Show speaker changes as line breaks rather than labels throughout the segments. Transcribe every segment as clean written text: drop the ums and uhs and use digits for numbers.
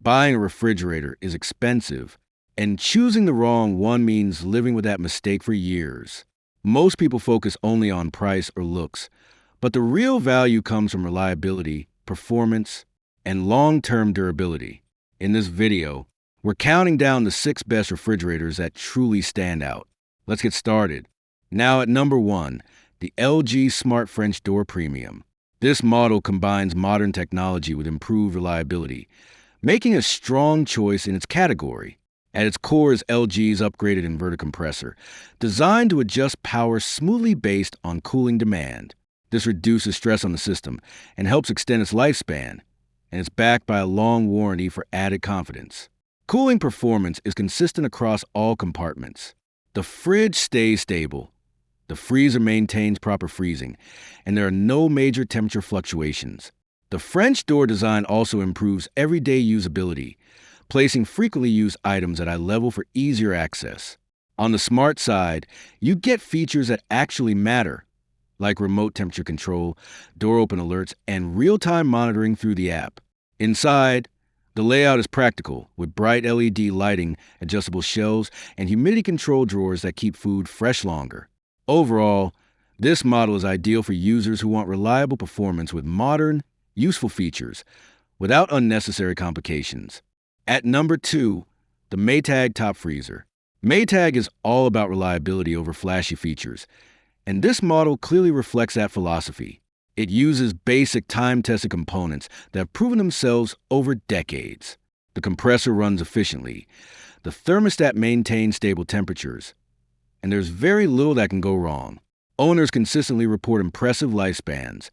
Buying a refrigerator is expensive, and choosing the wrong one means living with that mistake for years. Most people focus only on price or looks, but the real value comes from reliability, performance, and long-term durability. In this video, we're counting down the 6 best refrigerators that truly stand out. Let's get started. Now at number 1, the LG Smart French Door Premium. This model combines modern technology with improved reliability, making a strong choice in its category. At its core is LG's upgraded inverter compressor, designed to adjust power smoothly based on cooling demand. This reduces stress on the system and helps extend its lifespan, and it's backed by a long warranty for added confidence. Cooling performance is consistent across all compartments. The fridge stays stable, the freezer maintains proper freezing, and there are no major temperature fluctuations. The French door design also improves everyday usability, placing frequently used items at eye level for easier access. On the smart side, you get features that actually matter, like remote temperature control, door open alerts, and real-time monitoring through the app. Inside, the layout is practical, with bright LED lighting, adjustable shelves, and humidity control drawers that keep food fresh longer. Overall, this model is ideal for users who want reliable performance with modern, useful features, without unnecessary complications. At number 2, the Maytag Top Freezer. Maytag is all about reliability over flashy features, and this model clearly reflects that philosophy. It uses basic time-tested components that have proven themselves over decades. The compressor runs efficiently, the thermostat maintains stable temperatures, and there's very little that can go wrong. Owners consistently report impressive lifespans.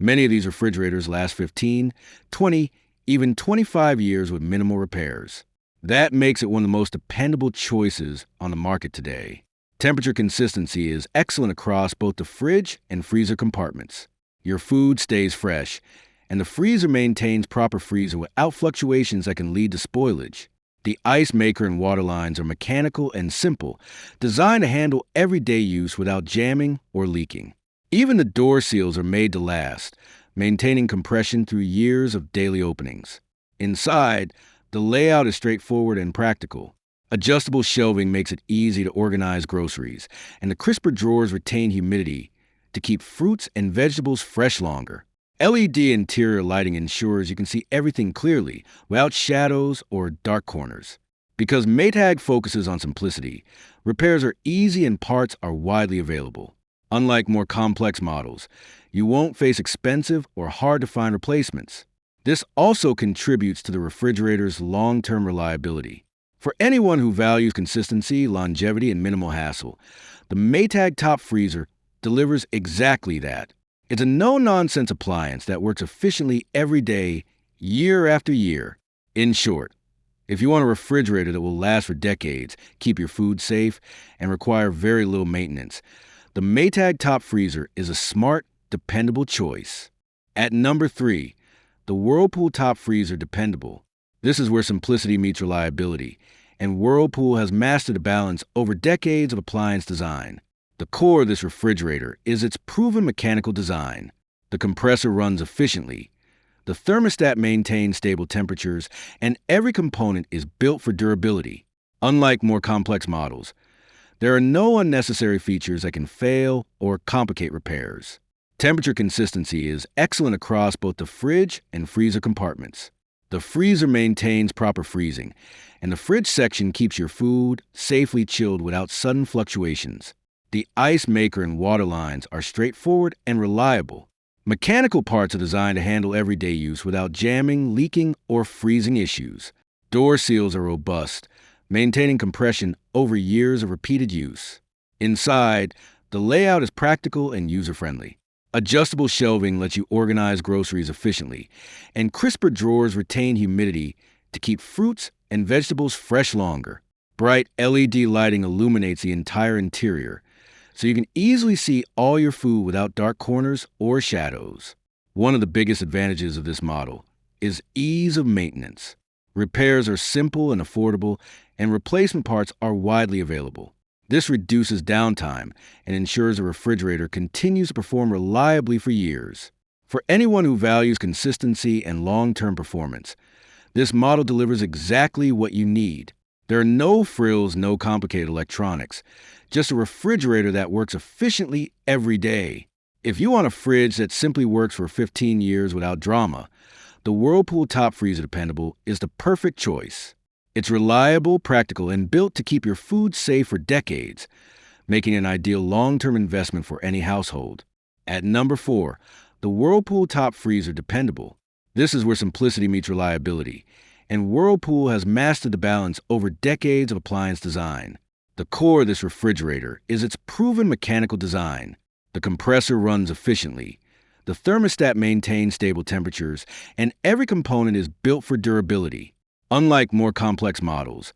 Many of these refrigerators last 15, 20, even 25 years with minimal repairs. That makes it one of the most dependable choices on the market today. Temperature consistency is excellent across both the fridge and freezer compartments. Your food stays fresh, and the freezer maintains proper freezing without fluctuations that can lead to spoilage. The ice maker and water lines are mechanical and simple, designed to handle everyday use without jamming or leaking. Even the door seals are made to last, maintaining compression through years of daily openings. Inside, the layout is straightforward and practical. Adjustable shelving makes it easy to organize groceries, and the crisper drawers retain humidity to keep fruits and vegetables fresh longer. LED interior lighting ensures you can see everything clearly, without shadows or dark corners. Because Maytag focuses on simplicity, repairs are easy and parts are widely available. Unlike more complex models, you won't face expensive or hard-to-find replacements. This also contributes to the refrigerator's long-term reliability. For anyone who values consistency, longevity, and minimal hassle, the Maytag Top Freezer delivers exactly that. It's a no-nonsense appliance that works efficiently every day, year after year. In short, if you want a refrigerator that will last for decades, keep your food safe, and require very little maintenance, the Maytag Top Freezer is a smart, dependable choice. At number 3, the Whirlpool Top Freezer Dependable. This is where simplicity meets reliability, and Whirlpool has mastered a balance over decades of appliance design. The core of this refrigerator is its proven mechanical design. The compressor runs efficiently, the thermostat maintains stable temperatures, and every component is built for durability. Unlike more complex models, there are no unnecessary features that can fail or complicate repairs. Temperature consistency is excellent across both the fridge and freezer compartments. The freezer maintains proper freezing, and the fridge section keeps your food safely chilled without sudden fluctuations. The ice maker and water lines are straightforward and reliable. Mechanical parts are designed to handle everyday use without jamming, leaking, or freezing issues. Door seals are robust, maintaining compression over years of repeated use. Inside, the layout is practical and user-friendly. Adjustable shelving lets you organize groceries efficiently, and crisper drawers retain humidity to keep fruits and vegetables fresh longer. Bright LED lighting illuminates the entire interior, so you can easily see all your food without dark corners or shadows. One of the biggest advantages of this model is ease of maintenance. Repairs are simple and affordable, and replacement parts are widely available. This reduces downtime and ensures a refrigerator continues to perform reliably for years. For anyone who values consistency and long-term performance, This model delivers exactly what you need. There are no frills, no complicated electronics, just a refrigerator that works efficiently every day. If you want a fridge that simply works for 15 years without drama, the Whirlpool Top Freezer Dependable is the perfect choice. It's reliable, practical, and built to keep your food safe for decades, making it an ideal long-term investment for any household. At number 4, the Whirlpool Top Freezer Dependable. This is where simplicity meets reliability, and Whirlpool has mastered the balance over decades of appliance design. The core of this refrigerator is its proven mechanical design. The compressor runs efficiently, the thermostat maintains stable temperatures, and every component is built for durability. Unlike more complex models,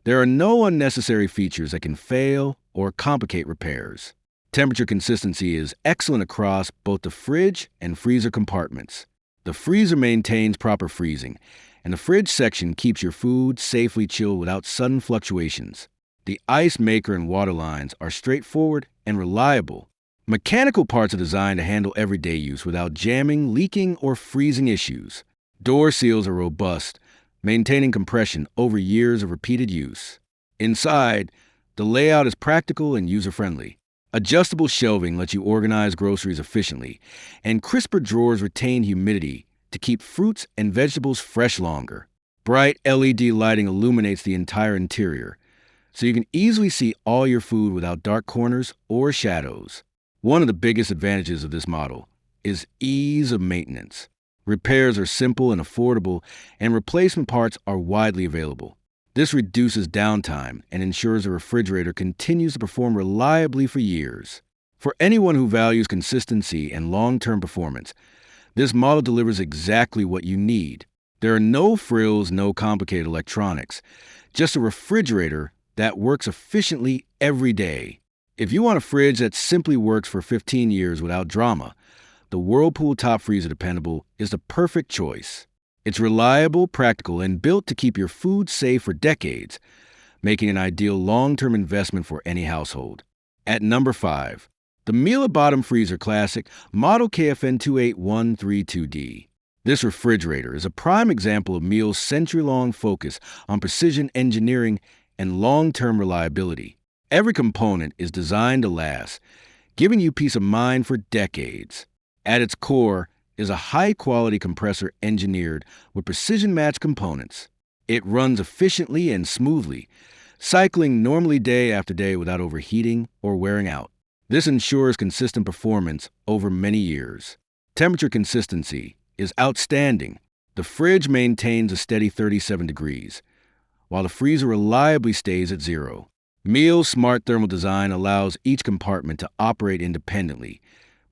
there are no unnecessary features that can fail or complicate repairs. Temperature consistency is excellent across both the fridge and freezer compartments. The freezer maintains proper freezing, and the fridge section keeps your food safely chilled without sudden fluctuations. The ice maker and water lines are straightforward and reliable. Mechanical parts are designed to handle everyday use without jamming, leaking, or freezing issues. Door seals are robust, maintaining compression over years of repeated use. Inside, the layout is practical and user-friendly. Adjustable shelving lets you organize groceries efficiently, and crisper drawers retain humidity to keep fruits and vegetables fresh longer. Bright LED lighting illuminates the entire interior, so you can easily see all your food without dark corners or shadows. One of the biggest advantages of this model is ease of maintenance. Repairs are simple and affordable, and replacement parts are widely available. This reduces downtime and ensures the refrigerator continues to perform reliably for years. For anyone who values consistency and long-term performance, this model delivers exactly what you need. There are no frills, no complicated electronics, just a refrigerator that works efficiently every day. If you want a fridge that simply works for 15 years without drama, the Whirlpool Top Freezer Dependable is the perfect choice. It's reliable, practical, and built to keep your food safe for decades, making it an ideal long-term investment for any household. At number 5, the Miele Bottom Freezer Classic Model KFN 28132D. This refrigerator is a prime example of Miele's century-long focus on precision engineering and long-term reliability. Every component is designed to last, giving you peace of mind for decades. At its core is a high-quality compressor engineered with precision-matched components. It runs efficiently and smoothly, cycling normally day after day without overheating or wearing out. This ensures consistent performance over many years. Temperature consistency is outstanding. The fridge maintains a steady 37 degrees, while the freezer reliably stays at 0. Miele's smart thermal design allows each compartment to operate independently,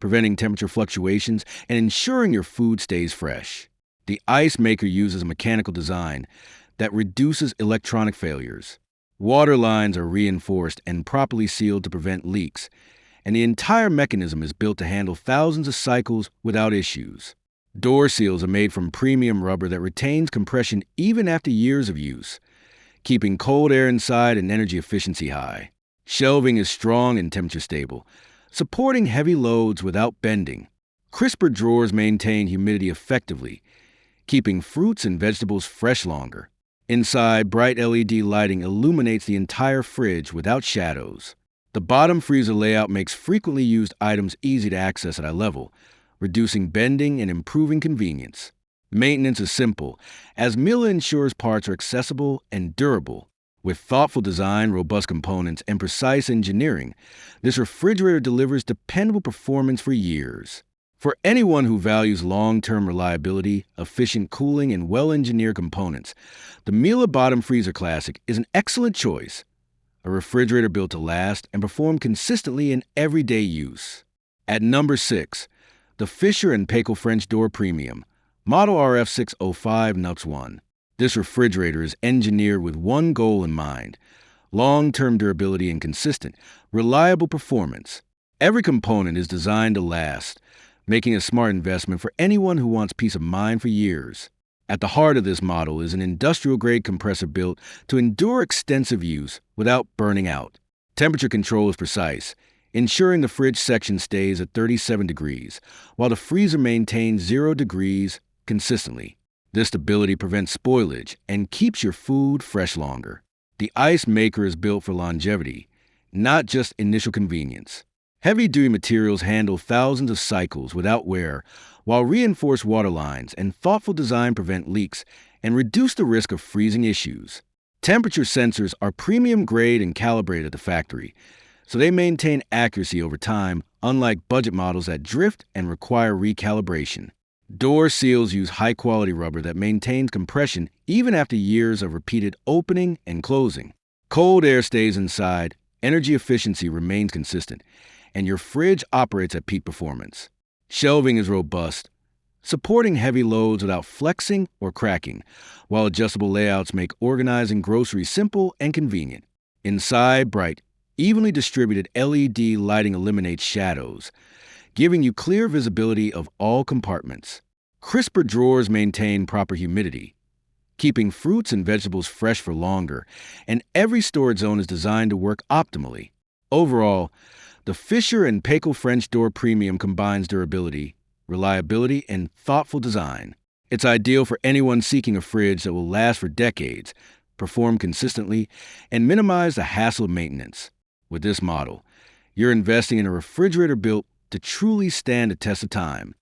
preventing temperature fluctuations and ensuring your food stays fresh. The ice maker uses a mechanical design that reduces electronic failures. Water lines are reinforced and properly sealed to prevent leaks, and the entire mechanism is built to handle thousands of cycles without issues. Door seals are made from premium rubber that retains compression even after years of use, keeping cold air inside and energy efficiency high. Shelving is strong and temperature stable, supporting heavy loads without bending. Crisper drawers maintain humidity effectively, keeping fruits and vegetables fresh longer. Inside, bright LED lighting illuminates the entire fridge without shadows. The bottom freezer layout makes frequently used items easy to access at eye level, reducing bending and improving convenience. Maintenance is simple, as Miele ensures parts are accessible and durable. With thoughtful design, robust components, and precise engineering, this refrigerator delivers dependable performance for years. For anyone who values long-term reliability, efficient cooling, and well-engineered components, the Miele Bottom Freezer Classic is an excellent choice. A refrigerator built to last and perform consistently in everyday use. At number 6, the Fisher & Paykel French Door Premium Model RF605NUX1. This refrigerator is engineered with one goal in mind: long-term durability and consistent, reliable performance. Every component is designed to last, making a smart investment for anyone who wants peace of mind for years. At the heart of this model is an industrial-grade compressor built to endure extensive use without burning out. Temperature control is precise, ensuring the fridge section stays at 37 degrees, while the freezer maintains 0 degrees consistently. This stability prevents spoilage and keeps your food fresh longer. The ice maker is built for longevity, not just initial convenience. Heavy-duty materials handle thousands of cycles without wear, while reinforced water lines and thoughtful design prevent leaks and reduce the risk of freezing issues. Temperature sensors are premium grade and calibrated at the factory, so they maintain accuracy over time, unlike budget models that drift and require recalibration. Door seals use high-quality rubber that maintains compression even after years of repeated opening and closing. Cold air stays inside, energy efficiency remains consistent, and your fridge operates at peak performance. Shelving is robust, supporting heavy loads without flexing or cracking, while adjustable layouts make organizing groceries simple and convenient. Inside, bright, evenly distributed LED lighting eliminates shadows, giving you clear visibility of all compartments. Crisper drawers maintain proper humidity, keeping fruits and vegetables fresh for longer, and every storage zone is designed to work optimally. Overall, the Fisher and Paykel French Door Premium combines durability, reliability, and thoughtful design. It's ideal for anyone seeking a fridge that will last for decades, perform consistently, and minimize the hassle of maintenance. With this model, you're investing in a refrigerator built to truly stand the test of time.